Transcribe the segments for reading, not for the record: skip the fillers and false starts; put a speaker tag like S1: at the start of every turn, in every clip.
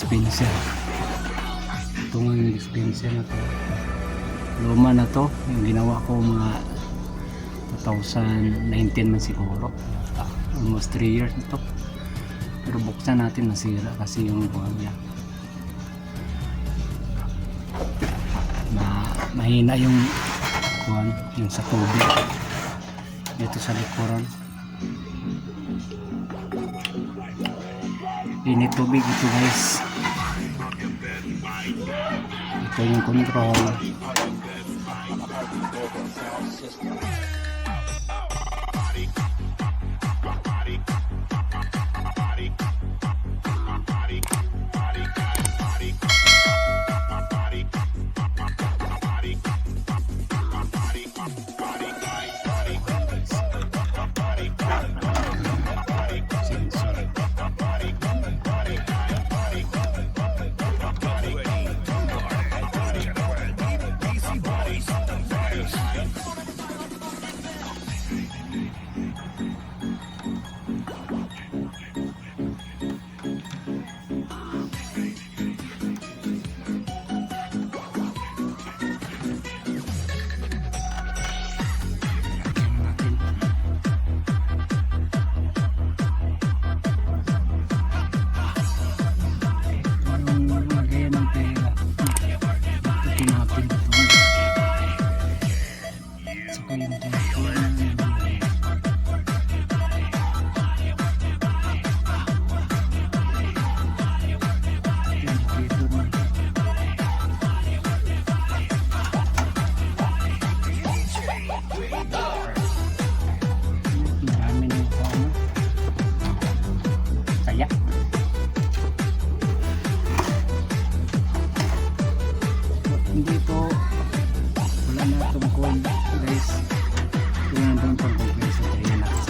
S1: dispenser. Ito nga yung dispenser na to. Luma na to, yung ginawa ko mga 2019 man siguro, almost 3 years na to. Pero buksan natin, nasira kasi yung buwan niya, mahina yung buwan, yung sa tubig dito sa likuran. Init tubig ito guys. Ito yung control. Hindi po wala na tungkol guys, yun ang tungkol guys sa tayo natin.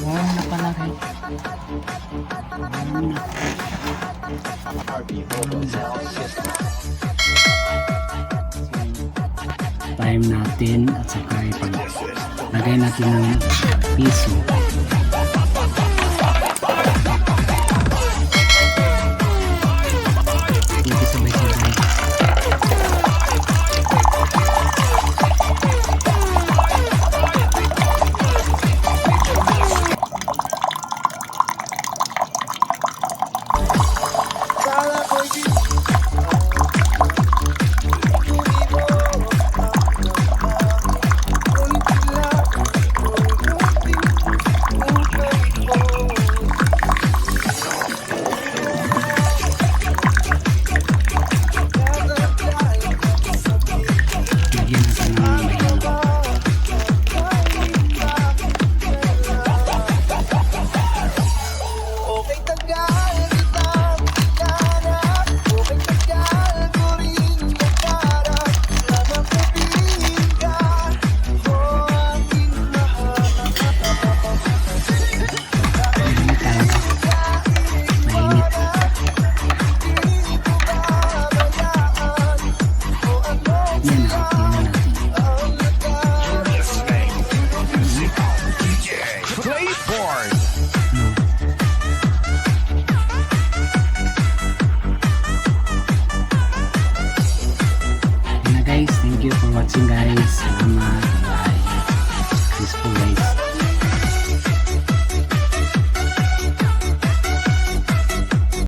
S1: Warm na pala rin. Warm na. Time natin at saka ipag lagay natin ng piso.